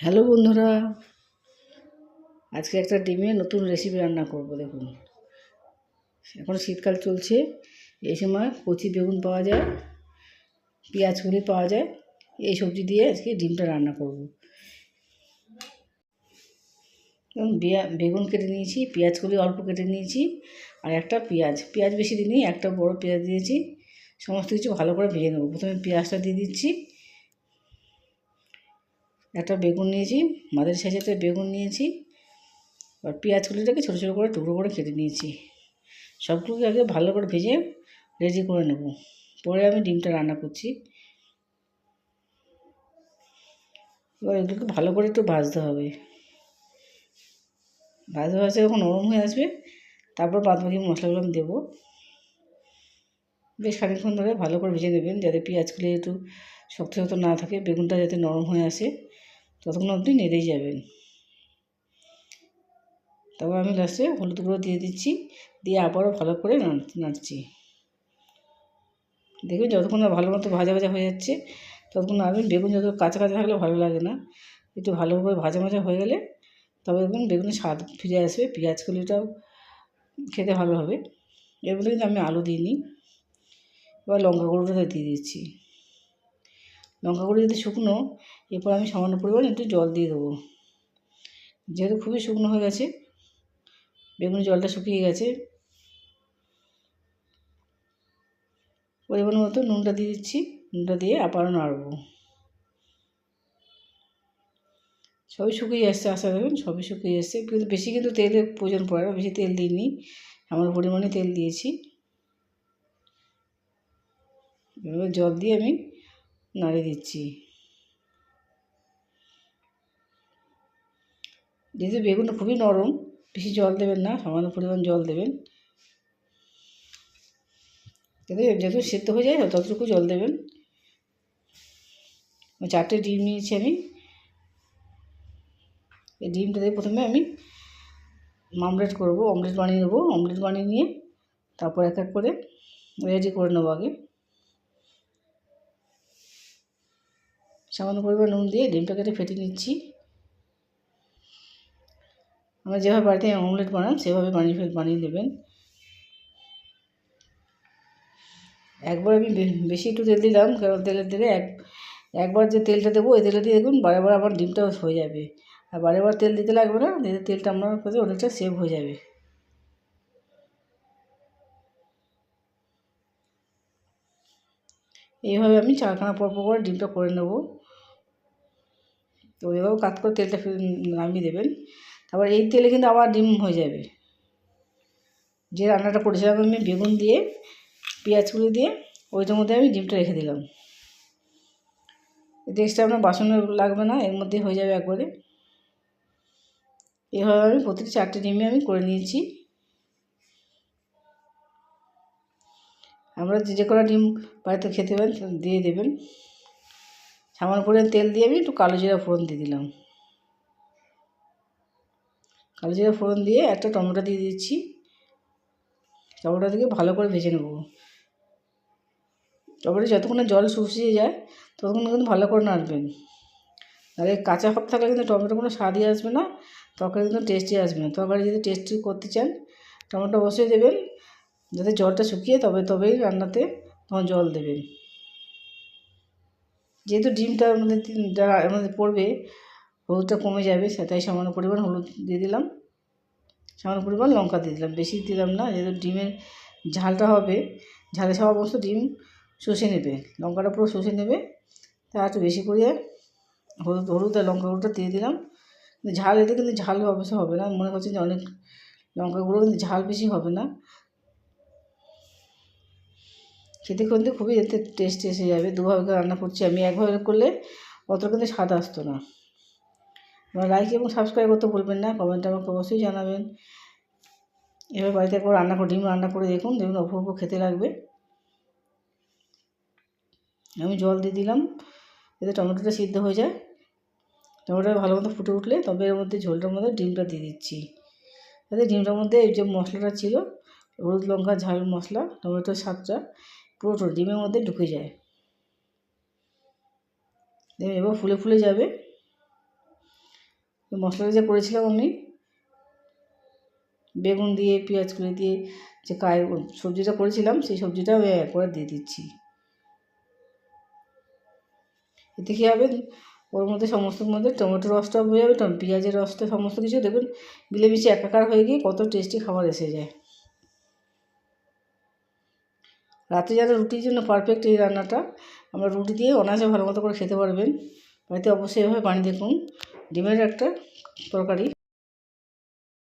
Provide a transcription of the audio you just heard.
Hello বন্ধুরা, আজকে একটা ডিমের নতুন রেসিপি রান্না করব। দেখুন, এখন শীতকাল চলছে, এই সময় কচি বেগুন পাওয়া যায়, পেঁয়াজ কলি পাওয়া যায়। এই সবজি দিয়ে আজকে ডিমটা রান্না করব। এবং বেগুন কেটে নিয়েছি, পেঁয়াজ কলি অল্প কেটে নিয়েছি, আর একটা পেঁয়াজ বেশি দিইনি, একটা বড় পেঁয়াজ দিয়েছি। সমস্ত কিছু ভালো করে ভেজে নেব। প্রথমে পেঁয়াজটা দিয়ে দিচ্ছি। একটা বেগুন নিয়েছি, মাঝারি সাইজের একটা বেগুন নিয়েছি, আর পেঁয়াজগুলিটাকে ছোটো ছোটো করে টুকরো করে কেটে নিয়েছি। সবগুলোকে আগে ভালো করে ভেজে রেডি করে নেব, পরে আমি ডিমটা রান্না করছি। এবার এগুলোকে ভালো করে একটু ভাজতে হবে। ভাজতে যখন নরম হয়ে আসবে, তারপর বাদবাকি মশলাগুলো আমি দেবো। বেশ খানিকক্ষণ ধরে ভালো করে ভেজে নেবেন, যাতে পেঁয়াজগুলি একটু শক্ত শক্ত না থাকে, বেগুনটা যাতে নরম হয়ে আসে, ততক্ষণ অবধি নেড়েই যাবেন। তারপর আমি লাস্টে হলুদ গুঁড়ো দিয়ে দিচ্ছি, দিয়ে আবারও ভালো করে নাড়ছি। দেখবেন যতক্ষণ না ভালো মতো ভাজা ভাজা হয়ে যাচ্ছে, ততক্ষণ নাড়বেন। বেগুন যত কাঁচা কাঁচা থাকলে ভালো লাগে না, একটু ভালো করে ভাজা ভাজা হয়ে গেলে তবে দেখবেন বেগুনের স্বাদ ফিরে আসবে, পেঁয়াজ কলিটাও খেতে ভালো হবে। এর মধ্যে কিন্তু আমি আলু দিইনি। এবার লঙ্কা গুঁড়োটা দিয়ে দিচ্ছি। লঙ্কা গুঁড়ো যদি শুকনো, এরপর আমি সামান্য পরিমাণ একটু জল দিয়ে দেবো। যেহেতু খুবই শুকনো হয়ে গেছে, বেগুনের জলটা শুকিয়ে গেছে। পরিমাণ মতো নুনটা দিয়ে দিচ্ছি, নুনটা দিয়ে আবারও নাড়বো। সবই শুকিয়ে আসছে, আশা দেখুন সবই শুকিয়ে আসছে, কিন্তু বেশি কিন্তু তেলের প্রয়োজন পড়ে না, বেশি তেল দিইনি, আমার পরিমাণে তেল দিয়েছি। এবার জল দিয়ে আমি নাড়িয়ে দিচ্ছি। যেহেতু বেগুনটা খুবই নরম, বেশি জল দেবেন না, সামান্য পরিমাণ জল দেবেন, যত সেদ্ধ হয়ে যায় ততটুকু জল দেবেন। 4টে ডিম নিয়েছি আমি। এই ডিমটা দিয়ে প্রথমে আমি অমলেট বানিয়ে নেবো। অমলেট বানিয়ে নিয়ে তারপর এক এক করে রেডি করে নেবো। আগে সামান্য পরিমাণ নুন দিয়ে ডিমটা কেটে ফেটে নিচ্ছি। আমরা যেভাবে বাড়িতে অমলেট বানান সেভাবে বানিয়ে নেবেন। একবার আমি বেশি একটু তেল দিলাম, কারণ তেলের দিলে একবার যে তেলটা দেবো, ওই তেলটা দিয়ে দেখুন বারে বার আমার ডিমটা হয়ে যাবে। আর বারে বার তেল দিতে লাগবে না, দিলে তেলটা আমার কাছে অনেকটা সেভ হয়ে যাবে। এইভাবে আমি 4খানা পর করে ডিমটা করে নেব। তো এভাবে কাত করে তেলটা নামিয়ে দেবেন। তারপর এই তেলে কিন্তু আবার ডিম হয়ে যাবে। যে রান্নাটা করেছিলাম আমি বেগুন দিয়ে পেঁয়াজগুলো দিয়ে, ওইটার মধ্যে আমি ডিমটা রেখে দিলাম। এতে এক্সট্রা আপনার বাসনে লাগবে না, এর মধ্যে হয়ে যাবে একবারে। এভাবে আমি প্রতিটি 4টে ডিমে আমি করে নিয়েছি। আমরা যে কটা ডিম বাড়িতে খেতে পারেন দিয়ে দেবেন। সামান্য পরিমাণ তেল দিয়ে আমি একটু কালো জিরা ফোড়ন দিয়ে দিলাম। কালো জিরা ফোড়ন দিয়ে একটা টমেটো দিয়ে দিচ্ছি। টমেটো দিয়ে ভালো করে ভেজে নেব। টমেটো যতক্ষণ না জল শুকিয়ে যায় ততক্ষণ কিন্তু ভালো করে নাড়বেন। তাহলে কাঁচা ভাব থাকলে কিন্তু টমেটো কোনো স্বাদই আসবে না, তরকারি কিন্তু টেস্টি আসবে না। তরকারি যদি টেস্টি করতে চান, টমেটো বসিয়ে দেবেন, যাতে জলটা শুকিয়ে তবেই রান্নাতে তখন জল দেবেন। যেহেতু ডিমটা আমাদের পড়বে, হলুদটা কমে যাবে, তাই সামান্য পরিমাণ হলুদ দিয়ে দিলাম, সামান্য পরিমাণ লঙ্কা দিয়ে দিলাম, বেশি দিলাম না। যেহেতু ডিমের ঝালটা হবে, ঝালে সব অবস্থা ডিম শুষে নেবে, লঙ্কাটা পুরো শুষে নেবে, তা একটু বেশি করে হলুদ আর লঙ্কা গুঁড়োটা দিয়ে দিলাম। ঝাল এতে কিন্তু ঝাল অবশ্য হবে না, মনে হচ্ছে যে অনেক লঙ্কা গুঁড়ো, কিন্তু ঝাল বেশি হবে না। খেতে কিন্তু খুবই এতে টেস্ট এসে যাবে। দুভাবে রান্না করছি আমি, একভাবে করলে অতটা কিন্তু স্বাদ আসতো না। আপনারা লাইক এবং সাবস্ক্রাইব করতে ভুলবেন না, কমেন্টে আমাকে অবশ্যই জানাবেন। এবার বাড়িতে একবার ডিম রান্না করে দেখুন অপূর্ব খেতে লাগবে। আমি জল দিয়ে দিলাম যাতে টমেটোটা সিদ্ধ হয়ে যায়। টমেটোটা ভালো মতো ফুটে উঠলে তবে এর মধ্যে ঝোলটার মধ্যে ডিমটা দিয়ে দিচ্ছি, যাতে ডিমটার মধ্যে এই যে মশলাটা ছিল, হলুদ লঙ্কা ঝাল মশলা, টমেটোর স্বাদটা পুরোটা ডিমের মধ্যে ঢুকে যায়। এবার ফুলে ফুলে যাবে। মশলাটা যে করেছিলাম আমি বেগুন দিয়ে পেঁয়াজ কুচি দিয়ে যে সবজিটা করেছিলাম সেই সবজিটা আমি একবার দিয়ে দিচ্ছি। এতে কী হবে, ওর মধ্যে সমস্তর মধ্যে টমেটো রসটা হয়ে যাবে, পেঁয়াজের রসটা সমস্ত কিছু দেখুন মিলেমিশে একাকার হয়ে গিয়ে কত টেস্টি খাবার এসে যায়। রাতে যারা রুটির জন্য পারফেক্ট এই রান্নাটা, আমরা রুটি দিয়ে অনায়াসে ভালো মতো করে খেতে পারবেন। বাড়িতে অবশ্যই এভাবে বানিয়ে দেখুন। ডিমের একটা তরকারি